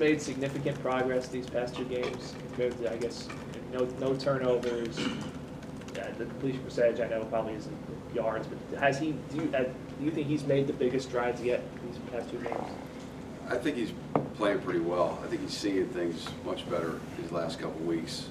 made significant progress these past 2 games compared to, I guess, no turnovers. The completion percentage I know probably isn't yards, but has he? Do you think he's made the biggest strides yet these past 2 games? I think he's playing pretty well. I think he's seeing things much better these last couple of weeks.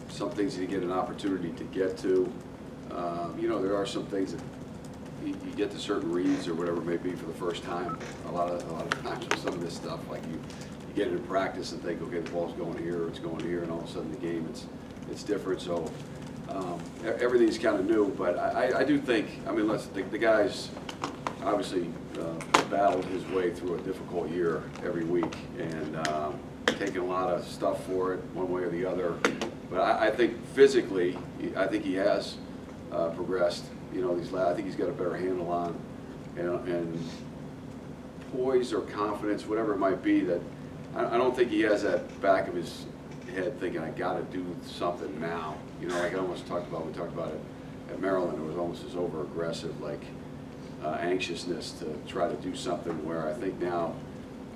Some things he get an opportunity to get to. There are some things that you get to certain reads or whatever it may be for the first time. A lot of times with some of this stuff, like you get into practice and think, okay, the ball's going here, or it's going here, and all of a sudden the game it's different. So everything's kind of new, but I do think, I mean, the guy's obviously battled his way through a difficult year every week and taken a lot of stuff for it one way or the other. But I think physically, I think he has progressed. I think he's got a better handle on and poise or confidence, whatever it might be. That I don't think he has that back of his head thinking, I got to do something now. Like I almost talked about, we talked about it at Maryland. It was almost this over-aggressive, like anxiousness to try to do something. Where I think now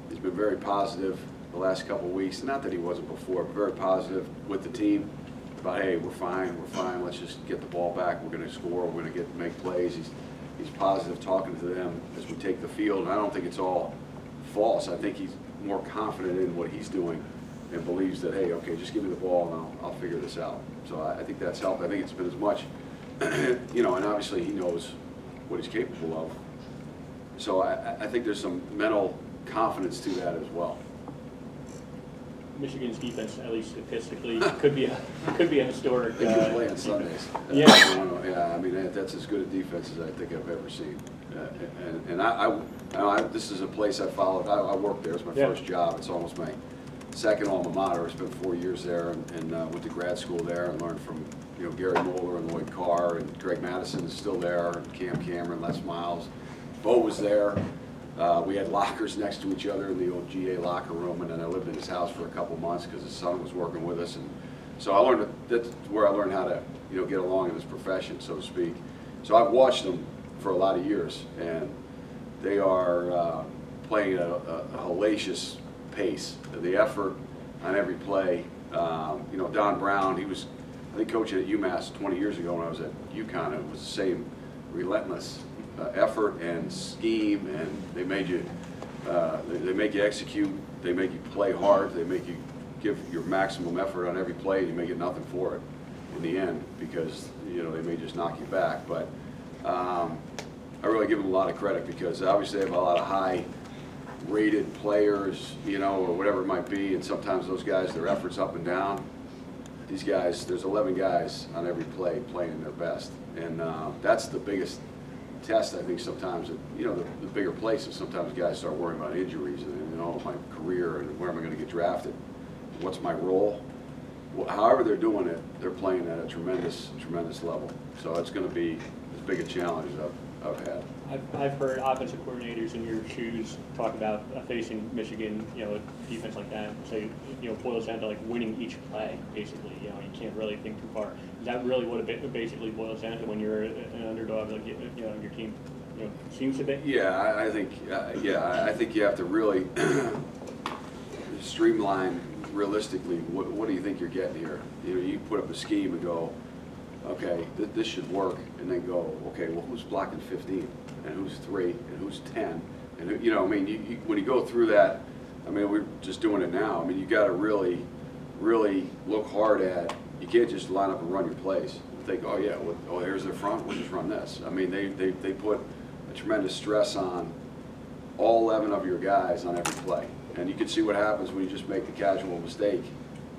he's been very positive the last couple of weeks. Not that he wasn't before, but very positive with the team about, hey, we're fine, let's just get the ball back, we're going to score, we're going to make plays. He's positive talking to them as we take the field, and I don't think it's all false. I think he's more confident in what he's doing and believes that, hey, okay, just give me the ball and I'll figure this out. So I think that's helped. I think it's been as much, and obviously he knows what he's capable of. So I think there's some mental confidence to that as well. Michigan's defense, at least statistically, could be a historic. They can play on Sundays. Yeah. I mean, that's as good a defense as I think I've ever seen. This is a place I followed. I worked there. It's my first job. It's almost my second alma mater. I spent 4 years there and went to grad school there and learned from Gary Moeller and Lloyd Carr, and Greg Madison is still there, and Cam Cameron, Les Miles. Bo was there. We had lockers next to each other in the old GA locker room, and then I lived in his house for a couple months because his son was working with us, and so I learned that's where I learned how to get along in this profession, so to speak. So I've watched them for a lot of years, and they are playing at a hellacious pace. The effort on every play. Don Brown, he was I think coaching at UMass 20 years ago when I was at UConn. It was the same relentless effort and scheme, and they made you they make you execute, they make you play hard, they make you give your maximum effort on every play, and you may get nothing for it in the end because they may just knock you back. But I really give them a lot of credit because obviously they have a lot of high rated players, or whatever it might be, and sometimes those guys, their effort's up and down. These guys, there's 11 guys on every play playing their best, and that's the biggest test, I think, sometimes. The bigger places, sometimes guys start worrying about injuries and my career and where am I going to get drafted, what's my role. However they're doing it, they're playing at a tremendous level. So it's going to be as big a challenge as I've had. I've heard offensive coordinators in your shoes talk about facing Michigan, a defense like that, say, boils down to like winning each play, basically. You can't really think too far. Is that really what it basically boils down to when you're an underdog, like your team, seems to be? Yeah, I think you have to really streamline realistically. What do you think you're getting here? You put up a scheme and go, okay, this should work, and then go, okay, well, who's blocking 15, and who's 3, and who's 10, and who, when you go through that, we're just doing it now. You got to really look hard at. You can't just line up and run your plays and think, oh yeah, here's their front, we'll just run this. They put a tremendous stress on all 11 of your guys on every play, and you can see what happens when you just make the casual mistake.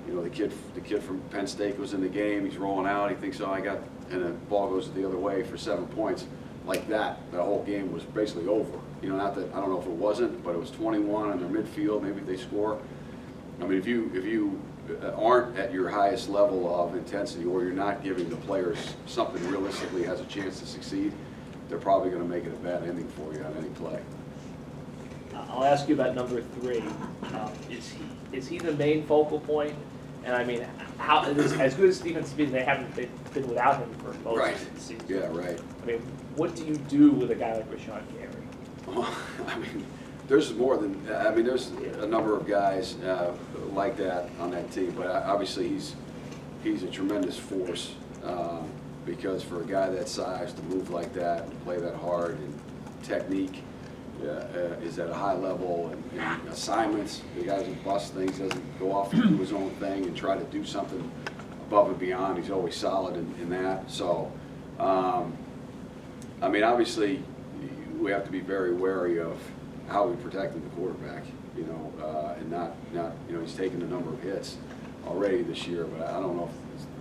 The kid from Penn State goes in the game, he's rolling out, he thinks, and the ball goes the other way for 7 points. Like that whole game was basically over. Not that, I don't know if it wasn't, but it was 21 in their midfield, maybe they score. If you aren't at your highest level of intensity, or you're not giving the players something realistically has a chance to succeed, they're probably going to make it a bad ending for you on any play. I'll ask you about number 3. Is he the main focal point? And how as good as Stevens has been, they've been without him for most of the season. Yeah, right. What do you do with a guy like Rashawn Gary? Well, There's more than, I mean, there's a number of guys like that on that team, but obviously he's a tremendous force because for a guy that size to move like that and play that hard, and technique is at a high level, and assignments, the guys who bust things, doesn't go off and do his own thing and try to do something above and beyond. He's always solid in that. So, I mean, obviously, we have to be very wary of how we protect the quarterback, you know, and not, you know, he's taken a number of hits already this year, but I don't know if,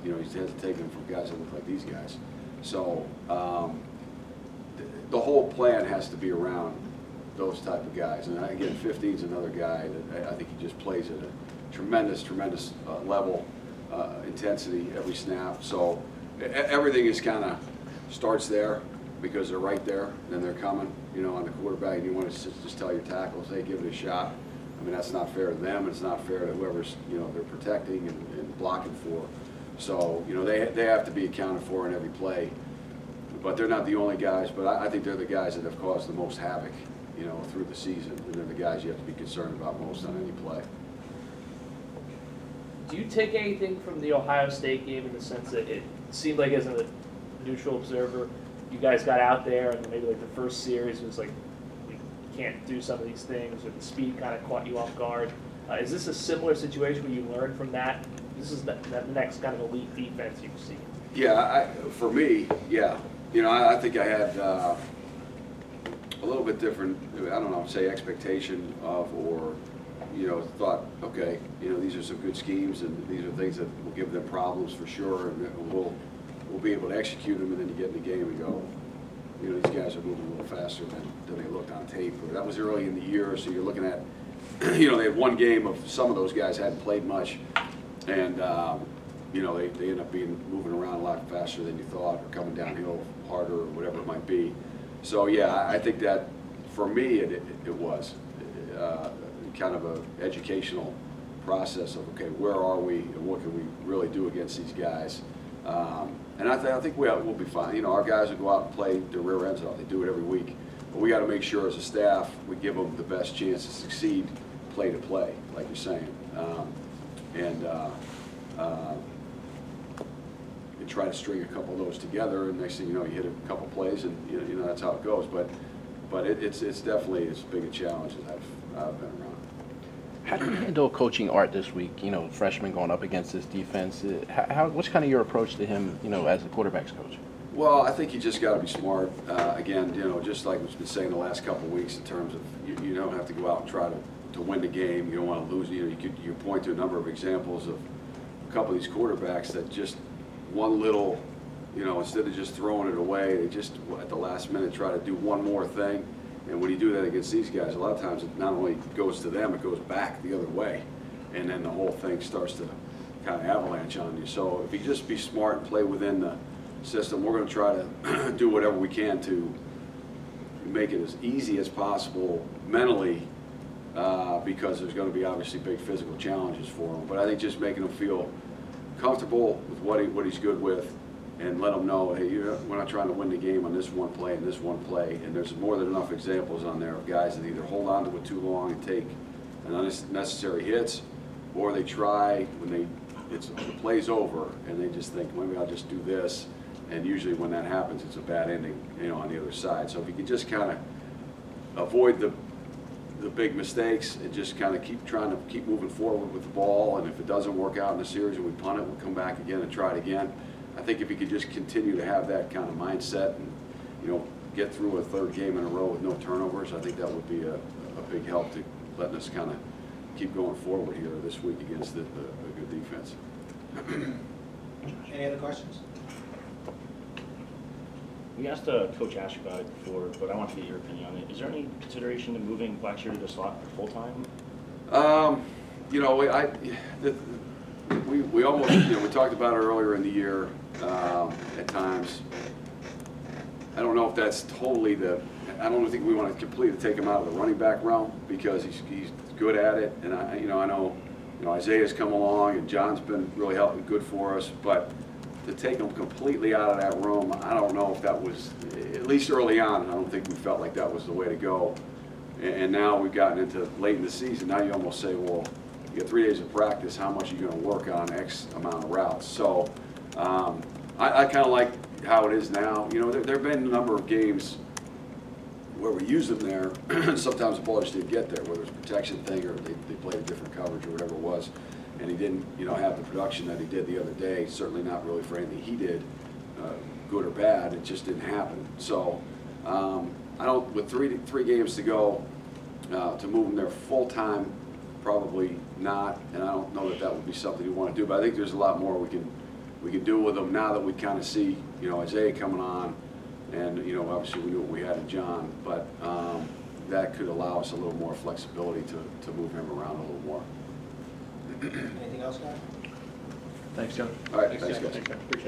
you know, he hasn't taken them from guys that look like these guys. So, the whole plan has to be around those type of guys. And again, 15 is another guy that I think he just plays at a tremendous level, intensity every snap. So everything is kind of starts there because they're right there, then they're coming, you know, on the quarterback, and you want to just tell your tackles, hey, give it a shot. I mean, that's not fair to them, it's not fair to whoever's, you know, they're protecting and blocking for. So, you know, they have to be accounted for in every play. But they're not the only guys, but I think they're the guys that have caused the most havoc, you know, through the season, and they're the guys you have to be concerned about most on any play. Do you take anything from the Ohio State game in the sense that it seemed like, as a neutral observer, you guys got out there and maybe like the first series was like, you can't do some of these things, or the speed kind of caught you off guard? Is this a similar situation where you learn from that? This is the next kind of elite defense you see. Yeah, for me, yeah. You know, I think I had a little bit different, I don't know, say expectation of, or, you know, thought, okay, you know, these are some good schemes and these are things that will give them problems for sure, and we'll be able to execute them, and then you get in the game and go, you know, these guys are moving a little faster than they looked on tape. Or that was early in the year, so you're looking at, you know, they had one game of some of those guys hadn't played much, and you know, they end up moving around a lot faster than you thought, or coming downhill harder, or whatever it might be. So yeah, I think that for me it was kind of an educational process of, okay, where are we and what can we really do against these guys? And I think we'll be fine. You know, our guys will go out and play their rear ends off. They do it every week. But we got to make sure as a staff we give them the best chance to succeed play to play, like you're saying. And try to string a couple of those together, and next thing you know, you hit a couple plays, and you know that's how it goes. But it's definitely as big a challenge as I've been around. How do you handle coaching Art this week? You know, freshman going up against this defense. What's kind of your approach to him? You know, as the quarterbacks coach. Well, I think you just got to be smart. Again, you know, just like we've been saying the last couple of weeks, in terms of you don't have to go out and try to win the game. You don't want to lose. You know, you point to a number of examples of a couple of these quarterbacks that just one little, you know, instead of just throwing it away, they just at the last minute try to do one more thing. And when you do that against these guys, a lot of times it not only goes to them, it goes back the other way, and then the whole thing starts to kind of avalanche on you. So if you just be smart and play within the system, we're going to try to do whatever we can to make it as easy as possible mentally, because there's going to be obviously big physical challenges for them. But I think just making them feel comfortable with what he's good with, and let them know, hey, we're not trying to win the game on this one play and this one play. And there's more than enough examples on there of guys that either hold on to it too long and take unnecessary hits, or they try when the play's over and they just think, maybe I'll just do this. And usually when that happens, it's a bad ending, you know, on the other side. So if you could just kind of avoid the big mistakes and just kind of keep moving forward with the ball, and if it doesn't work out in the series and we punt it, we'll come back again and try it again. I think if you could just continue to have that kind of mindset and, you know, get through a third game in a row with no turnovers, I think that would be a big help to letting us kind of keep going forward here this week against a good defense. Any other questions? We asked Coach Ash about it before, but I want to get your opinion on it. Is there any consideration to moving Blackshear to the slot full time? You know, we almost, you know, we talked about it earlier in the year at times. I don't know if that's totally I don't think we want to completely take him out of the running back realm, because he's good at it, and I know Isaiah's come along and John's been really helping good for us, but to take him completely out of that room, I don't know if that was, at least early on, I don't think we felt like that was the way to go. And now we've gotten into late in the season. Now you almost say, well, you got 3 days of practice. How much are you going to work on X amount of routes? So I kind of like how it is now. You know, there have been a number of games where we use them there. Sometimes the ball just didn't get there, whether it's a protection thing or they played a different coverage or whatever it was. And he didn't, you know, have the production that he did the other day. Certainly not really for anything he did, good or bad. It just didn't happen. So I don't, with three games to go, to move him there full time, probably not. And I don't know that that would be something you want to do. But I think there's a lot more we can do with him now that we kind of see, you know, Isaiah coming on, and you know, obviously we knew what we had in John, but that could allow us a little more flexibility to move him around a little more. Anything else, guys? Thanks, John. All right, thanks, John. guys. Thanks, man. Appreciate it.